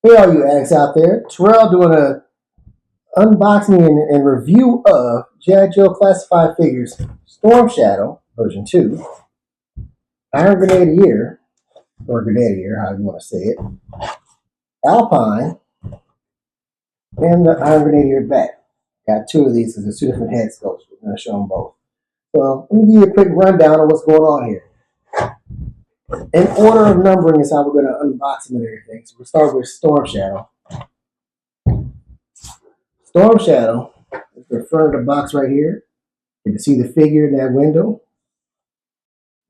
Hey, all you addicts out there. Terrill doing a unboxing and review of G.I. Joe Classified Figures Storm Shadow version 2, Iron Grenadier, or Grenadier, however you want to say it, Alpine, and the Iron Grenadier back. Got two of these because there's two different head sculpts. We're going to show them both. So let me give you a quick rundown of what's going on here. In order of numbering is how we're going to unbox them and everything. So we'll start with Storm Shadow. Storm Shadow is the front of the box right here. You can see the figure in that window.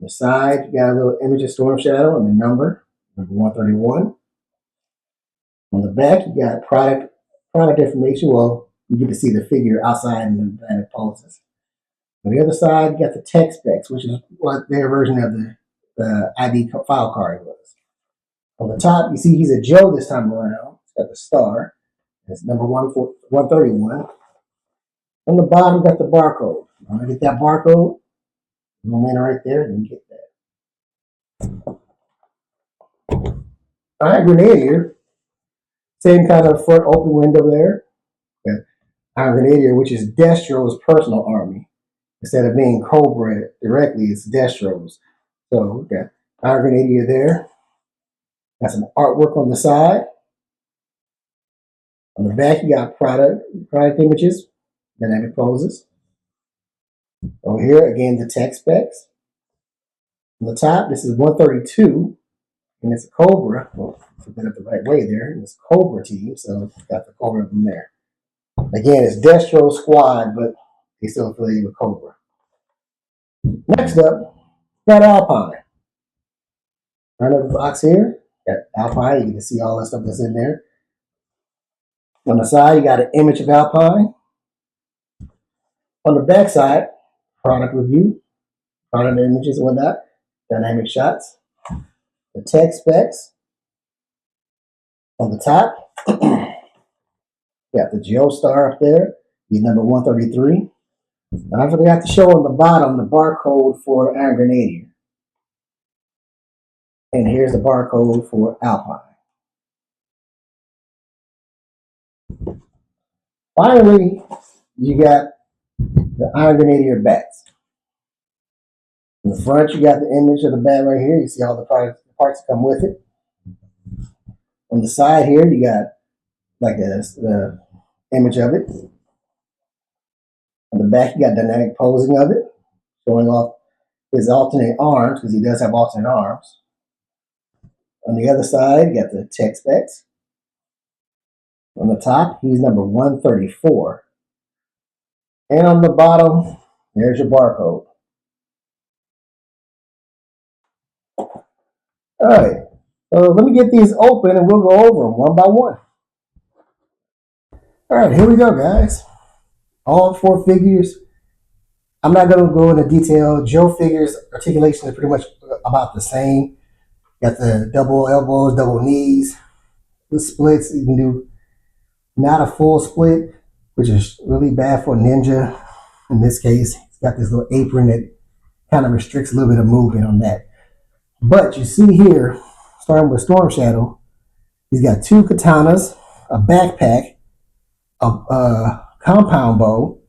On the side, you got a little image of Storm Shadow and the number 131. On the back, you got product information. Well, you get to see the figure outside and it poses. On the other side, you got the tech specs, which is what their version of the ID file card was. On the top, you see he's a Joe this time around. It's got the star. It's number 131. On the bottom, got the barcode. You want to get that barcode? Zoom in right there and you get that. All right, Grenadier. Same kind of front open window there. Got Iron Grenadier, which is Destro's personal army. Instead of being Cobra directly, it's Destro's. So we got Iron Grenadier there. Got some artwork on the side. On the back, you got product images, dynamic poses. Over here, again, the tech specs. On the top, this is 132, and it's a Cobra. Well, put that up the right way there. And it's Cobra team, so got the Cobra of them there. Again, it's Destro Squad, but they still affiliated with Cobra. Next up, got Alpine. Front of the box here, got Alpine. You can see all that stuff that's in there. On the side, you got an image of Alpine. On the back side, product review, product images and whatnot, dynamic shots, the tech specs. On the top, got the Geo Star up there, he's number 133. And I forgot to show on the bottom the barcode for Iron Grenadier. And here's the barcode for Alpine. Finally, you got the Iron Grenadier bats. In the front, you got the image of the bat right here. You see all the parts that come with it. On the side here, you got like the image of it. On the back, you got dynamic posing of it, showing off his alternate arms, because he does have alternate arms. On the other side, you got the tech specs. On the top, he's number 134. And on the bottom, there's your barcode. All right, so let me get these open and we'll go over them one by one. All right, here we go, guys. All four figures. I'm not going to go into detail. Joe figures articulation is pretty much about the same. Got the double elbows, double knees. The splits, you can do not a full split, which is really bad for a ninja. In this case, he's got this little apron that kind of restricts a little bit of movement on that. But you see here, starting with Storm Shadow, he's got two katanas, a backpack, a compound bow,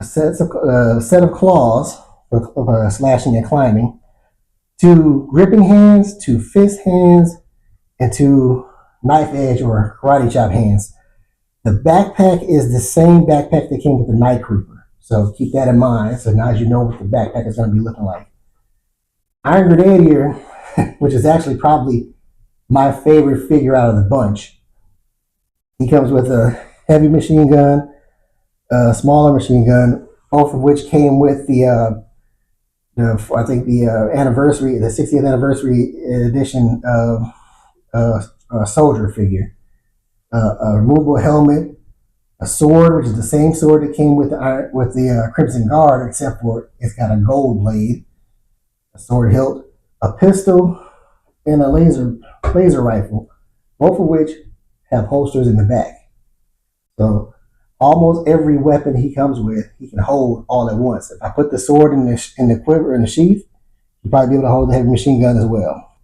a set of claws for slashing and climbing, two gripping hands, two fist hands, and two knife edge or karate chop hands. The backpack is the same backpack that came with the Night Creeper. So keep that in mind. So now you know what the backpack is going to be looking like. Iron Grenadier, which is actually probably my favorite figure out of the bunch. He comes with a heavy machine gun, a smaller machine gun, both of which came with the anniversary, the 60th anniversary edition of soldier figure. A removable helmet, a sword, which is the same sword that came with the Crimson Guard, except for it's got a gold blade, a sword hilt, a pistol, and a laser rifle, both of which have holsters in the back. So almost every weapon he comes with, he can hold all at once. If I put the sword in the quiver in the sheath, he'll probably be able to hold the heavy machine gun as well.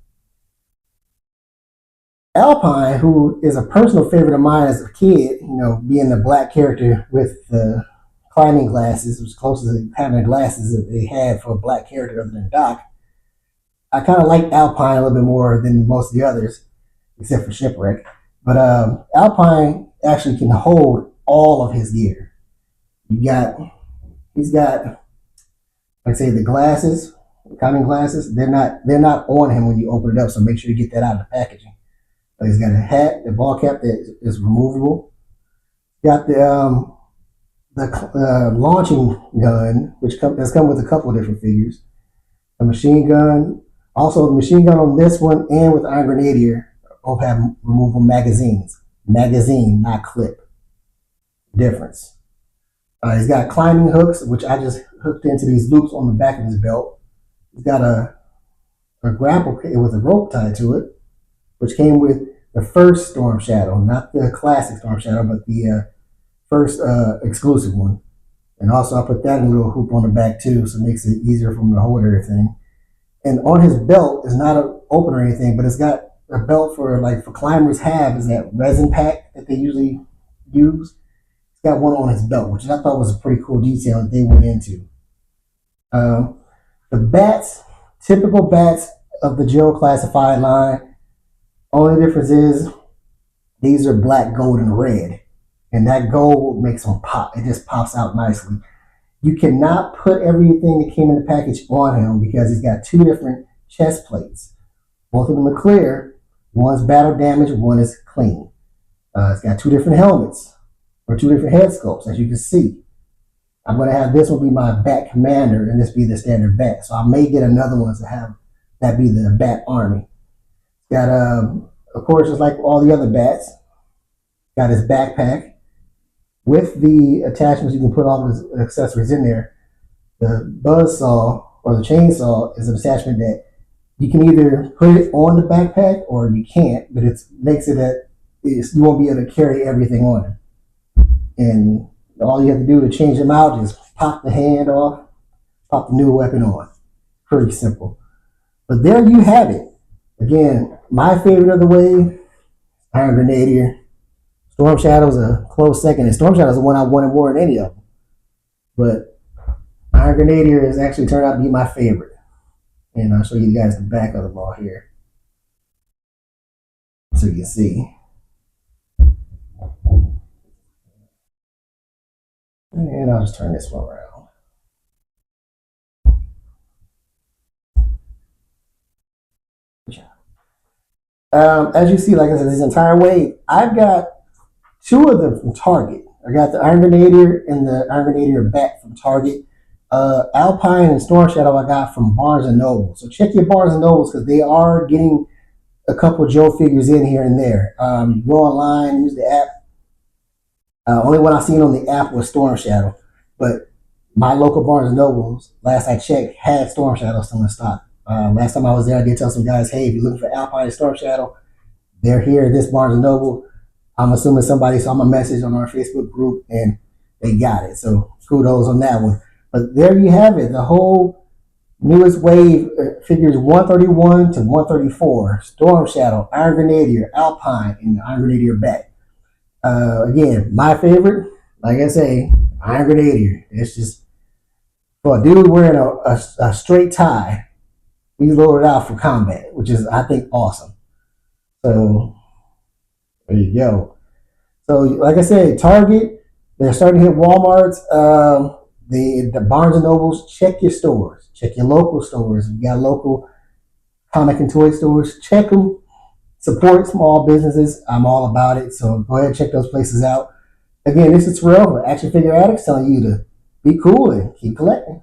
Alpine, who is a personal favorite of mine as a kid, being the black character with the climbing glasses, was close to having the glasses that they had for a black character other than Doc. I kind of like Alpine a little bit more than most of the others, except for Shipwreck. But Alpine actually can hold all of his gear. You got, he's got, like I say, the glasses, the climbing glasses. They're not on him when you open it up. So make sure you get that out of the packaging. He's got a hat, the ball cap that is removable. Got the launching gun, which has come with a couple of different figures. A machine gun, also the machine gun on this one, and with Iron Grenadier, both have removable magazines. Magazine, not clip. Difference. He's got climbing hooks, which I just hooked into these loops on the back of his belt. He's got a grapple with a rope tied to it, which came with the first Storm Shadow, not the classic Storm Shadow, but the first exclusive one. And also, I put that in a little hoop on the back too, so it makes it easier for him to hold everything. And on his belt is not open or anything, but it's got a belt for climbers have is that resin pack that they usually use. It's got one on his belt, which I thought was a pretty cool detail that they went into. The bats, typical bats of the Joe Classified line. Only difference is these are black, gold, and red. And that gold makes them pop. It just pops out nicely. You cannot put everything that came in the package on him because he's got two different chest plates. Both of them are clear. One's battle damage, one is clean. It's got two different helmets or two different head sculpts, as you can see. I'm going to have this one be my Bat Commander and this be the standard Bat. So I may get another one to have that be the Bat Army. Got, of course, just like all the other Bats, got his backpack with the attachments. You can put all his accessories in there. The buzzsaw or the chainsaw is an attachment that you can either put it on the backpack or you can't, but it makes it that you won't be able to carry everything on it. And all you have to do to change them out is pop the hand off, pop the new weapon on. Pretty simple. But there you have it. Again, my favorite of the wave, Iron Grenadier. Storm Shadow's a close second, and Storm Shadow's the one I wanted more than any of them. But Iron Grenadier has actually turned out to be my favorite. And I'll show you guys the back of the ball here, so you can see. And I'll just turn this one around. As you see, like I said, this entire wave, I've got two of them from Target. I got the Iron Grenadier and the Iron Grenadier Bat from Target. Alpine and Storm Shadow I got from Barnes and Noble. So check your Barnes and Nobles because they are getting a couple Joe figures in here and there. Go online, use the app. Only one I seen on the app was Storm Shadow, but my local Barnes and Nobles, last I checked, had Storm Shadow still in stock. Last time I was there, I did tell some guys, hey, if you're looking for Alpine and Storm Shadow, they're here at this Barnes and Noble. I'm assuming somebody saw my message on our Facebook group and they got it. So kudos on that one. But there you have it. The whole newest wave figures 131 to 134. Storm Shadow, Iron Grenadier, Alpine, and the Iron Grenadier Bat. Again, my favorite, like I say, Iron Grenadier. It's just for a dude wearing a straight tie. He's loaded out for combat, which is, I think, awesome. So there you go. So, like I said, Target, they're starting to hit Walmart's. The Barnes and Nobles, check your stores. Check your local stores. You got local comic and toy stores. Check them. Support small businesses. I'm all about it. So go ahead and check those places out. Again, this is Terrill, Action Figure Addicts, telling you to be cool and keep collecting.